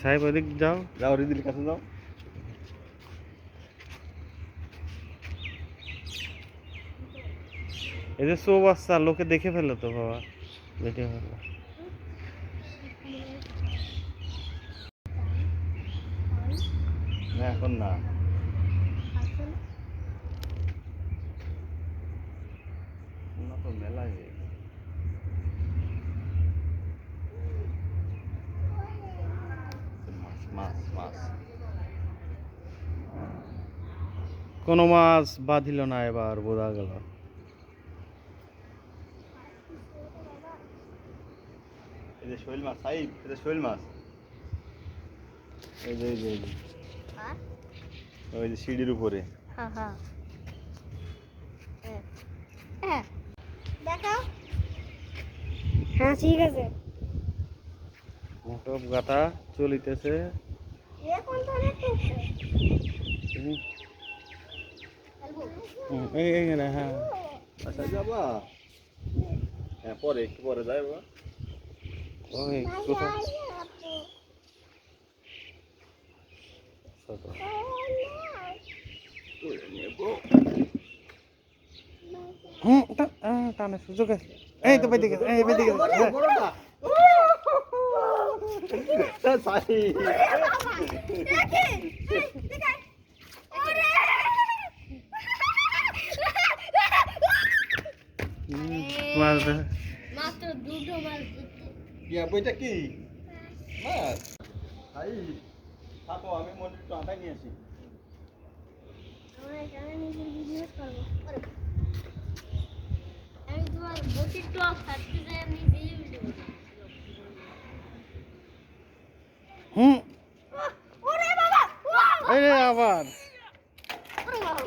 সাহেব ওদিক যাও যাও রিদির কাছে যাও। এই যে সো বাচ্চা লোকে দেখে ফেললো তো বাবা, দেখে ফেললো। না এখন না, না তো মেলা হয়ে গেছে। মাছ মাছ মাছ কোনো মাছ বাঁধিল না এবার, বোঝা গেল। এই যে শৈল মাছ, সাইব এই যে শৈল মাছ, এই যে এই যে এই যে ওই যে সিঁড়ির উপরে। দেখাও। হ্যাঁ ঠিক আছে। মোটপ গাথা চলিতেছে। এখন তো অনেক টুকছে। এইখানে হ্যাঁ। আচ্ছা যাবা, হ্যাঁ পরে একটু পরে যাবো। ওই কোথায় ছোট। টানে সুযোগ আছে। এই তো বেদিকে, এই বেদিকে। মাছ মাত্র দুটো মাছ। ইয়া বইটা কি মাছ? ভাই থাকো, আমি মনে একটু আটা নিয়ে আসি। আমরা এখানে নিজের বিজনেস করবো। আমি তোমার বসির টক থাকতে যাই, আমি দিয়ে দেবো। ওরে বাবা, এই রে আবার ওরে বাবা।